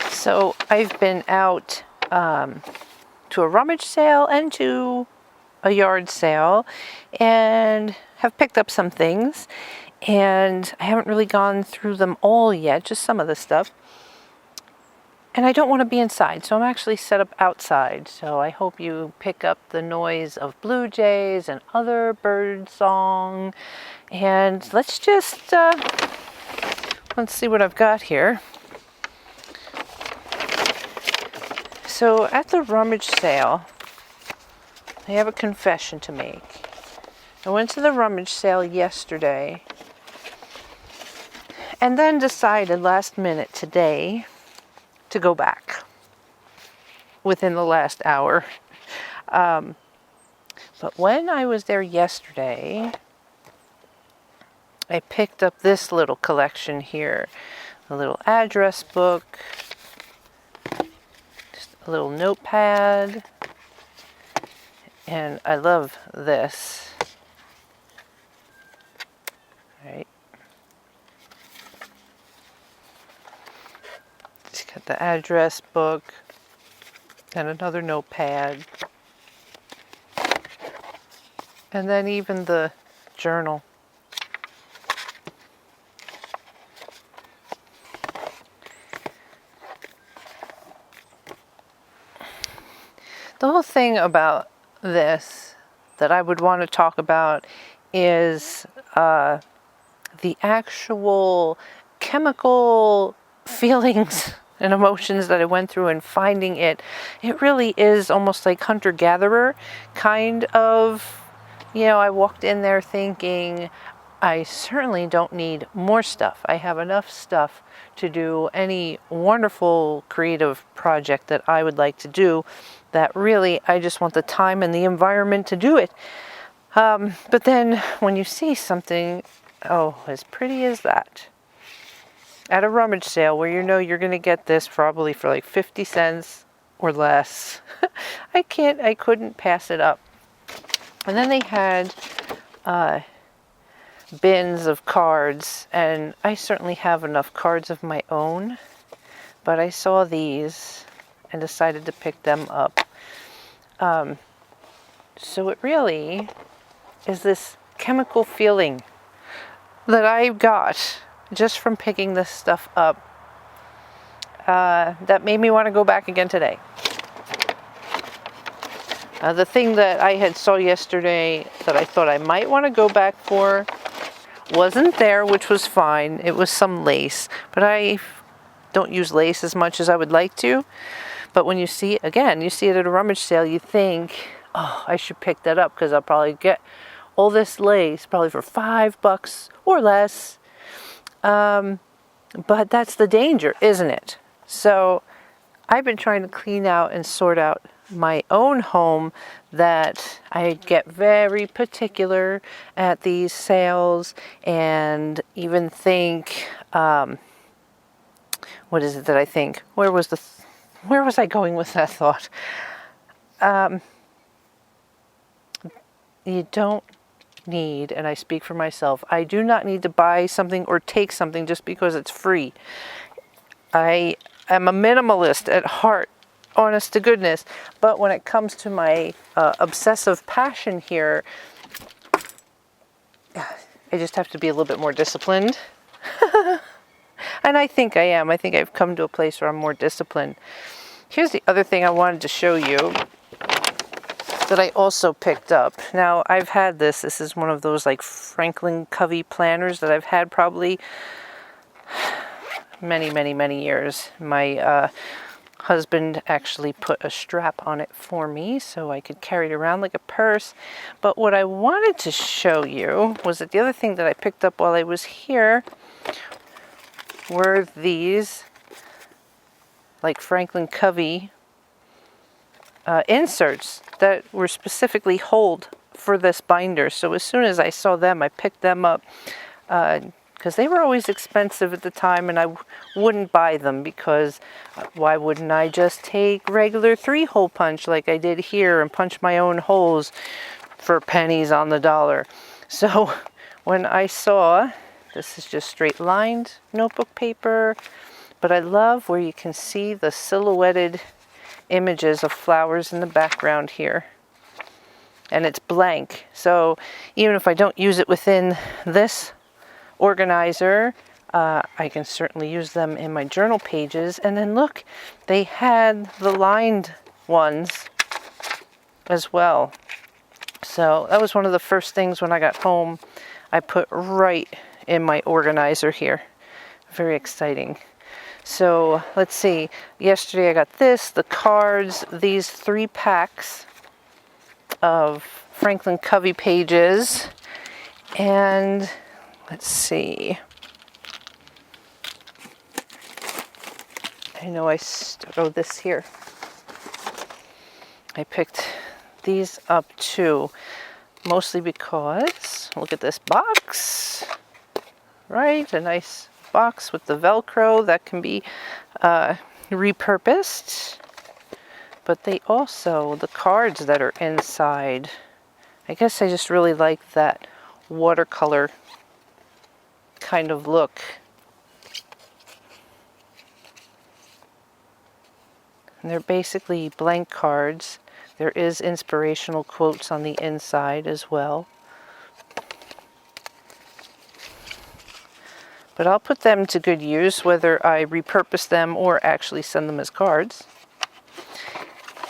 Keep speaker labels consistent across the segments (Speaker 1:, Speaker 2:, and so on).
Speaker 1: So I've been out to a rummage sale and to a yard sale and have picked up some things, and I haven't really gone through them all yet, just some of the stuff. And I don't want to be inside, so I'm actually set up outside. So I hope you pick up the noise of blue jays and other bird song. And let's just, let's see what I've got here. So at the rummage sale, I have a confession to make. I went to the rummage sale yesterday and then decided last minute today to go back within the last hour. But when I was there yesterday, I picked up this little collection here. A little address book, just a little notepad, and I love this. Right. Got the address book and another notepad, and then even the journal. The whole thing about this that I would want to talk about is the actual chemical feelings and emotions that I went through in finding it. It really is almost like hunter-gatherer kind of, I walked in there thinking, I certainly don't need more stuff. I have enough stuff to do any wonderful creative project that I would like to do, that really I just want the time and the environment to do it. But then when you see something, as pretty as that, at a rummage sale where you're going to get this probably for like 50 cents or less, I couldn't pass it up. And then they had bins of cards, and I certainly have enough cards of my own, but I saw these and decided to pick them up. So it really is this chemical feeling that I got just from picking this stuff up that made me want to go back again today. The thing that I had saw yesterday that I thought I might want to go back for wasn't there, which was fine. It was some lace, but I don't use lace as much as I would like to. But when you see it at a rummage sale, you think, I should pick that up because I'll probably get all this lace probably for $5 or less. But that's the danger, isn't it? So I've been trying to clean out and sort out my own home, that I get very particular at these sales and even think, what is it that I think? Where was I going with that thought? You don't need, and I speak for myself, I do not need to buy something or take something just because it's free. I am a minimalist at heart, honest to goodness, but when it comes to my obsessive passion here, I just have to be a little bit more disciplined. And I think I am. I think I've come to a place where I'm more disciplined. Here's the other thing I wanted to show you that I also picked up. Now, I've had this. This is one of those like Franklin Covey planners that I've had probably many, many, many years. My husband actually put a strap on it for me so I could carry it around like a purse. But what I wanted to show you was that the other thing that I picked up while I was here were these like Franklin Covey inserts that were specifically holed for this binder. So as soon as I saw them, I picked them up because they were always expensive at the time, and I wouldn't buy them because why wouldn't I just take regular 3-hole punch like I did here and punch my own holes for pennies on the dollar? So when I saw This is just straight lined notebook paper, but I love where you can see the silhouetted images of flowers in the background here. And it's blank, so even if I don't use it within this organizer, I can certainly use them in my journal pages. And then look, they had the lined ones as well. So that was one of the first things when I got home I put right in my organizer here. Very exciting. So let's see, yesterday I got this, the cards, these 3 packs of Franklin Covey pages, and let's see, I know this here. I picked these up too, mostly because, look at this box, right? A nice box with the Velcro that can be repurposed. But they also, the cards that are inside, I guess I just really like that watercolor kind of look. And they're basically blank cards. There is inspirational quotes on the inside as well. But I'll put them to good use, whether I repurpose them or actually send them as cards.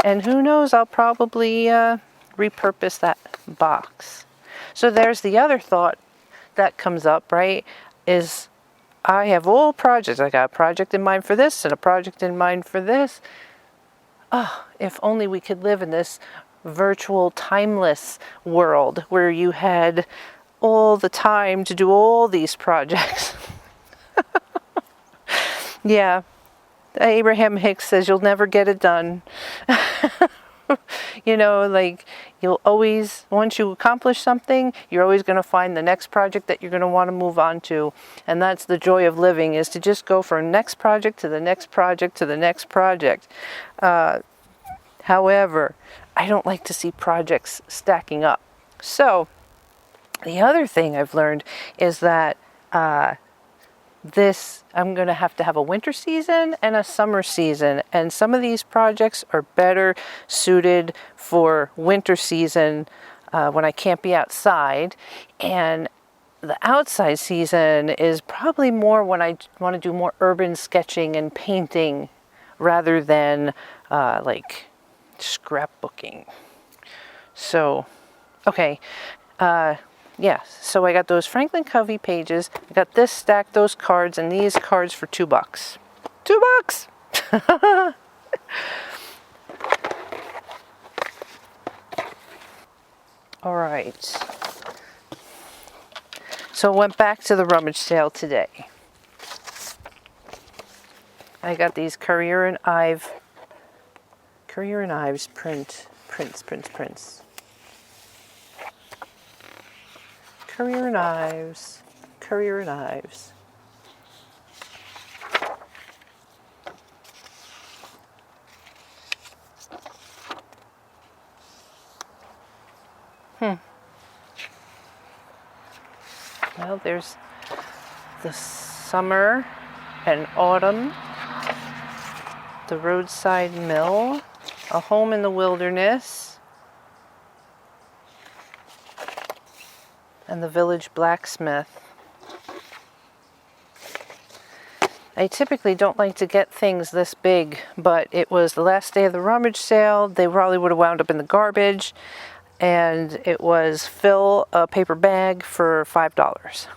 Speaker 1: And who knows, I'll probably repurpose that box. So there's the other thought that comes up, right? Is I have all projects. I got a project in mind for this and a project in mind for this. Oh, if only we could live in this virtual, timeless world where you had all the time to do all these projects. Yeah. Abraham Hicks says you'll never get it done. You know, like you'll always, once you accomplish something, you're always going to find the next project that you're going to want to move on to. And that's the joy of living, is to just go from next project to the next project to the next project. However, I don't like to see projects stacking up. So the other thing I've learned is that I'm going to have a winter season and a summer season, and some of these projects are better suited for winter season when I can't be outside, and the outside season is probably more when I want to do more urban sketching and painting rather than like scrapbooking. So, okay. Yeah, so I got those Franklin Covey pages, I got this stack, those cards, and these cards for $2. $2! All right. So I went back to the rummage sale today. I got these Currier and Ives prints. Currier and Ives. Well, there's the summer and autumn, the roadside mill, a home in the wilderness, and the village blacksmith. I typically don't like to get things this big, but it was the last day of the rummage sale. They probably would have wound up in the garbage, and it was fill a paper bag for $5.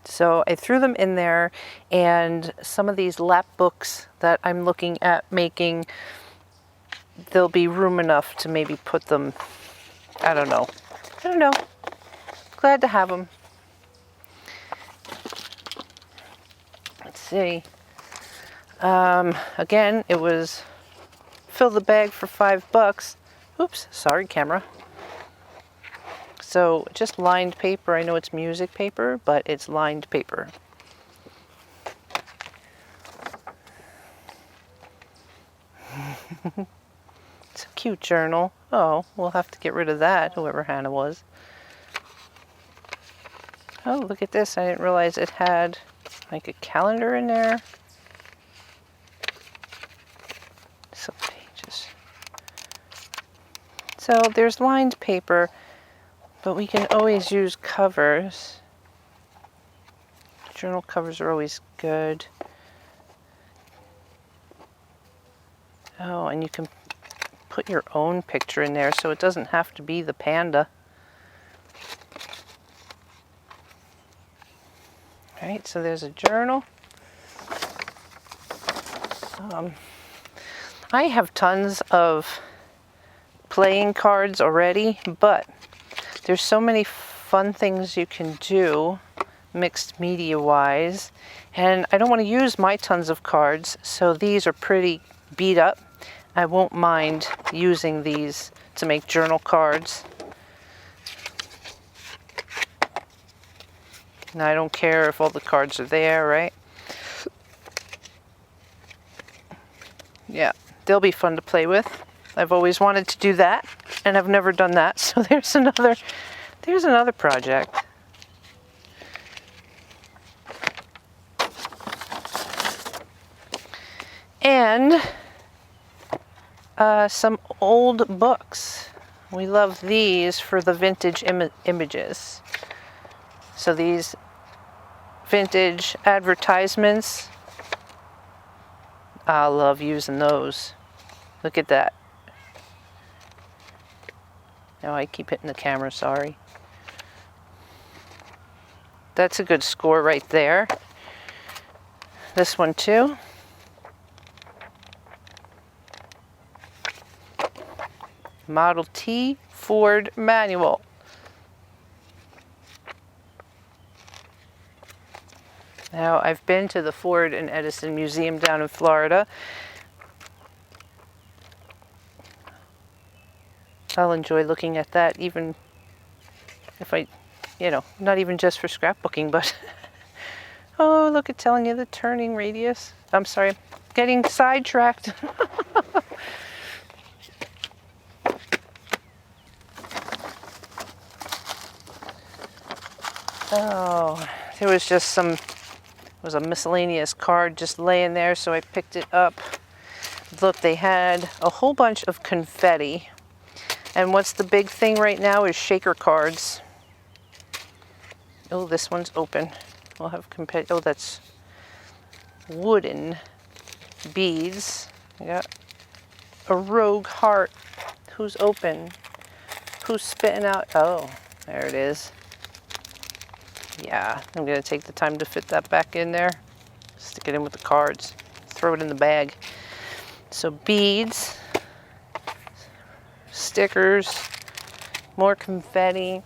Speaker 1: So I threw them in there, and some of these lap books that I'm looking at making, there'll be room enough to maybe put them, I don't know. Glad to have them. Let's see. Again, it was fill the bag for $5. Oops, sorry, camera. So just lined paper. I know it's music paper, but it's lined paper. It's a cute journal. Oh, we'll have to get rid of that, whoever Hannah was. Oh, look at this. I didn't realize it had like a calendar in there. Some pages. So there's lined paper, but we can always use covers. Journal covers are always good. Oh, and you can put your own picture in there so it doesn't have to be the panda. All right, so there's a journal. I have tons of playing cards already, but there's so many fun things you can do mixed media wise, and I don't want to use my tons of cards, so these are pretty beat up. I won't mind using these to make journal cards. And I don't care if all the cards are there, right? Yeah, they'll be fun to play with. I've always wanted to do that, and I've never done that, so there's another project. And some old books. We love these for the vintage images. So these vintage advertisements, I love using those. Look at that. No, I keep hitting the camera, sorry. That's a good score right there. This one too. Model T Ford manual. Now, I've been to the Ford and Edison Museum down in Florida. I'll enjoy looking at that, even if not even just for scrapbooking, but oh, look at telling you the turning radius. I'm sorry, getting sidetracked. Oh, there was just a miscellaneous card just laying there, so I picked it up. Look, they had a whole bunch of confetti. And what's the big thing right now is shaker cards. Oh, this one's open. We'll have confetti. Oh, that's wooden beads. I got a rogue heart. Who's open? Who's spitting out? Oh, there it is. Yeah, I'm gonna take the time to fit that back in there. Stick it in with the cards. Throw it in the bag. So beads, stickers, more confetti,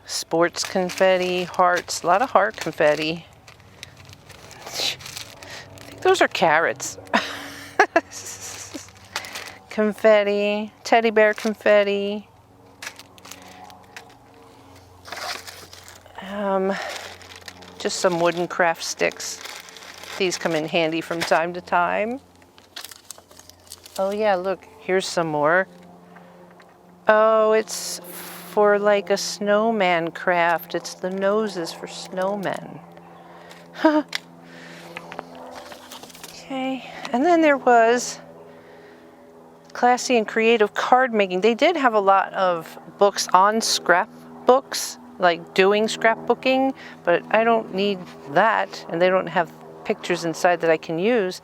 Speaker 1: sports confetti, hearts, a lot of heart confetti. I think those are carrots. Confetti, teddy bear confetti. Just some wooden craft sticks. These come in handy from time to time. Oh yeah, look, here's some more. Oh, it's for like a snowman craft. It's the noses for snowmen. Okay, and then there was classy and creative card making. They did have a lot of books on scrapbooks, like doing scrapbooking, but I don't need that, and they don't have pictures inside that I can use.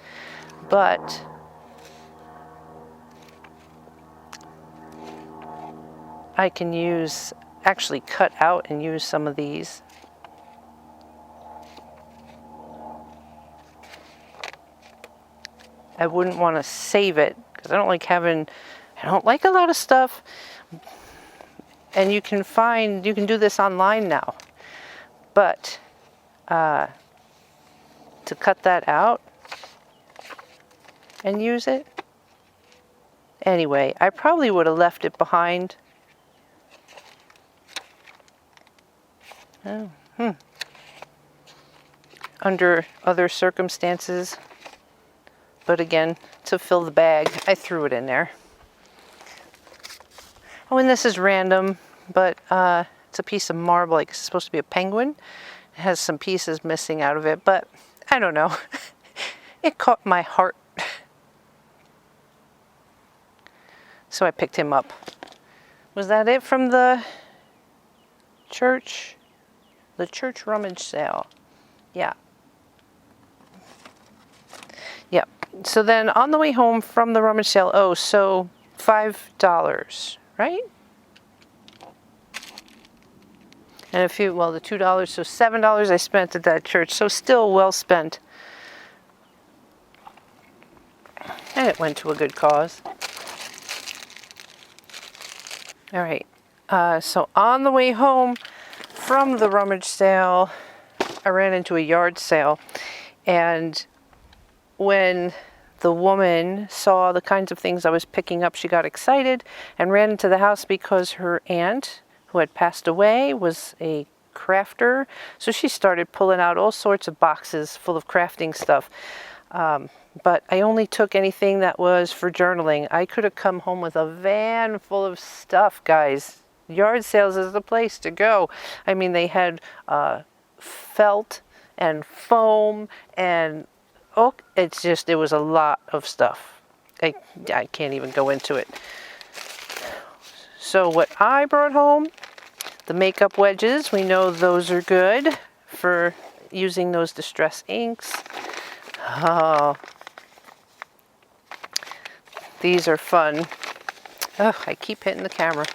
Speaker 1: But I can actually cut out and use some of these. I wouldn't want to save it because I don't like a lot of stuff. And you can do this online now. But to cut that out and use it. Anyway, I probably would have left it behind. Under other circumstances. But again, to fill the bag, I threw it in there. Oh, and this is random, but it's a piece of marble. Like it's supposed to be a penguin. It has some pieces missing out of it, but I don't know. It caught my heart. So I picked him up. Was that it from the church? The church rummage sale. Yeah. Yeah. So then on the way home from the rummage sale, oh, so $5, right? And a few, well, the $2, so $7 I spent at that church. So still well spent. And it went to a good cause. All right. So on the way home from the rummage sale, I ran into a yard sale. And when the woman saw the kinds of things I was picking up, she got excited and ran into the house because her aunt, who had passed away, was a crafter. So she started pulling out all sorts of boxes full of crafting stuff. But I only took anything that was for journaling. I could have come home with a van full of stuff, guys. Yard sales is the place to go. I mean, they had felt and foam and oh, it was a lot of stuff. I can't even go into it. So what I brought home, the makeup wedges, we know those are good for using those distress inks. Oh, these are fun. Oh, I keep hitting the camera.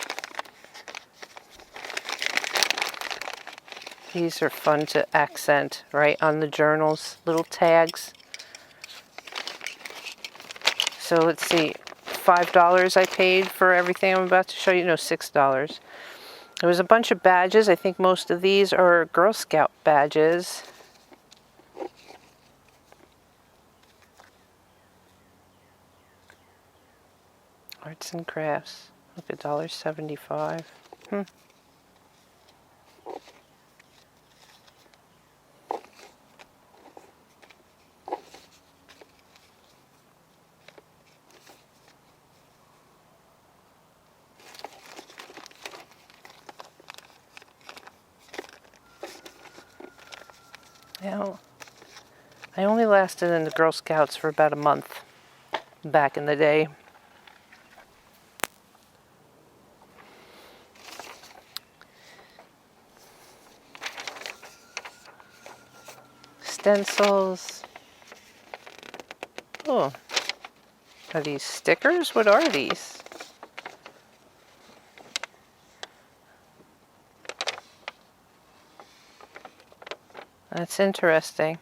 Speaker 1: These are fun to accent, right, on the journals, little tags. So let's see, $5 I paid for everything I'm about to show you. No, $6. There was a bunch of badges. I think most of these are Girl Scout badges. Arts and crafts. Look at $1.75. Now, I only lasted in the Girl Scouts for about a month back in the day. Stencils. Oh, are these stickers? What are these? That's interesting.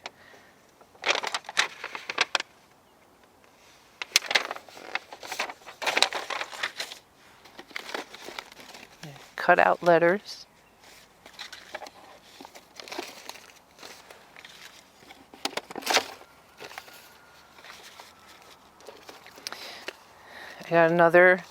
Speaker 1: Cut out letters. I got another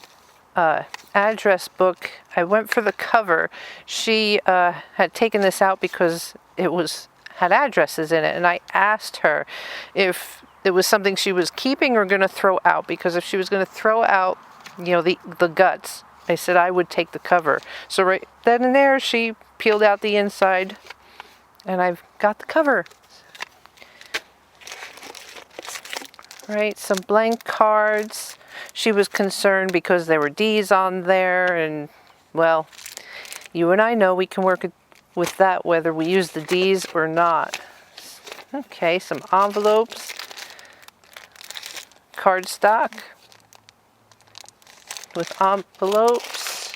Speaker 1: address book. I went for the cover. She had taken this out because it had addresses in it, and I asked her if it was something she was keeping or going to throw out, because if she was going to throw out, the guts, I said I would take the cover. So right then and there, she peeled out the inside, and I've got the cover. Right, some blank cards. She was concerned because there were D's on there, and well, you and I know we can work with that whether we use the D's or not. Okay, some envelopes, cardstock with envelopes,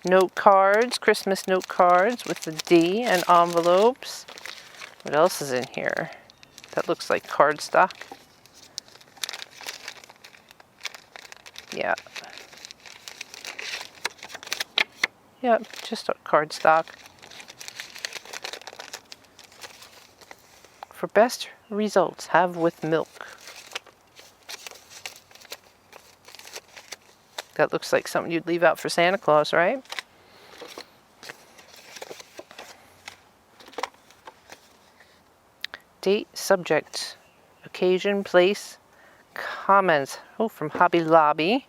Speaker 1: note cards, Christmas note cards with the D and envelopes. What else is in here? That looks like cardstock. Yeah. Yep, just a cardstock. For best results, have with milk. That looks like something you'd leave out for Santa Claus, right? Date, subject, occasion, place, comments. Oh, from Hobby Lobby.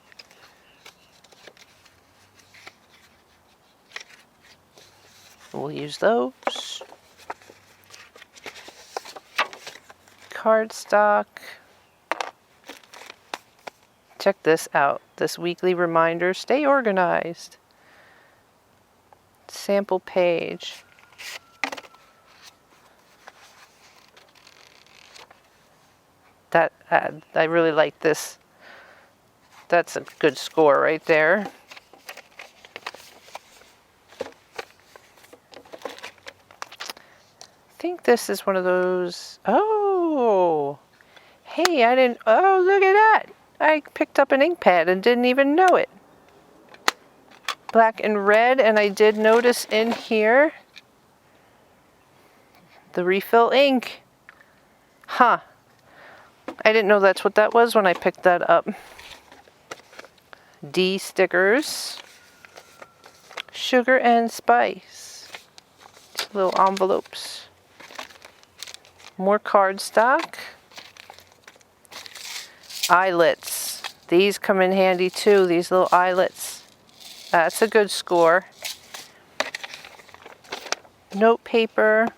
Speaker 1: We'll use those. Cardstock. Check this out. This weekly reminder, stay organized. Sample page. That I really like this. That's a good score right there. I think this is one of those. Oh, hey, I didn't. Oh, look at that. I picked up an ink pad and didn't even know it. Black and red, and I did notice in here the refill ink. Huh. I didn't know that's what that was when I picked that up. D stickers. Sugar and spice. Little envelopes. More cardstock. Eyelets. These come in handy too, these little eyelets. That's a good score. Note paper.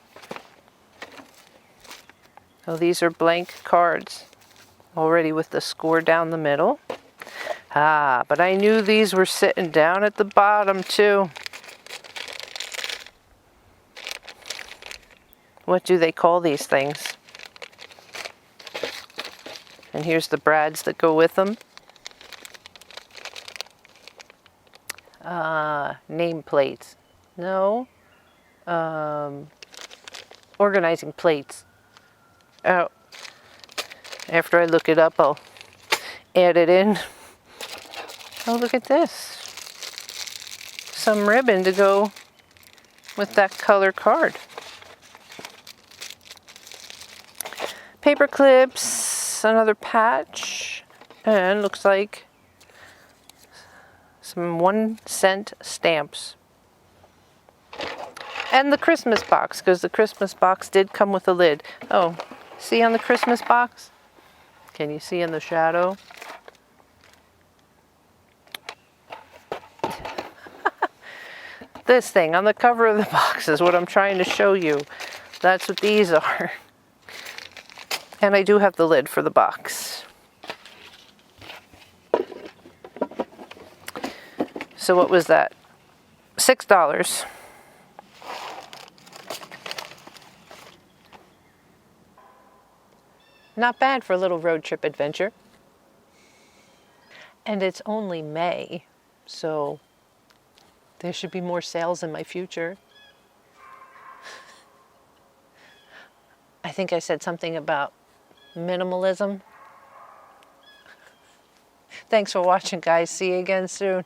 Speaker 1: Oh, these are blank cards. Already with the score down the middle. Ah, but I knew these were sitting down at the bottom too. What do they call these things? And here's the brads that go with them. Name plates. No. Organizing plates. Oh. After I look it up, I'll add it in. Oh, look at this. Some ribbon to go with that color card. Paper clips, another patch, and looks like some 1-cent stamps. And the Christmas box, because the Christmas box did come with a lid. Oh, see on the Christmas box? Can you see in the shadow? This thing on the cover of the box is what I'm trying to show you. That's what these are. And I do have the lid for the box. So what was that? $6. Not bad for a little road trip adventure. And it's only May, so there should be more sales in my future. I think I said something about minimalism. Thanks for watching, guys. See you again soon.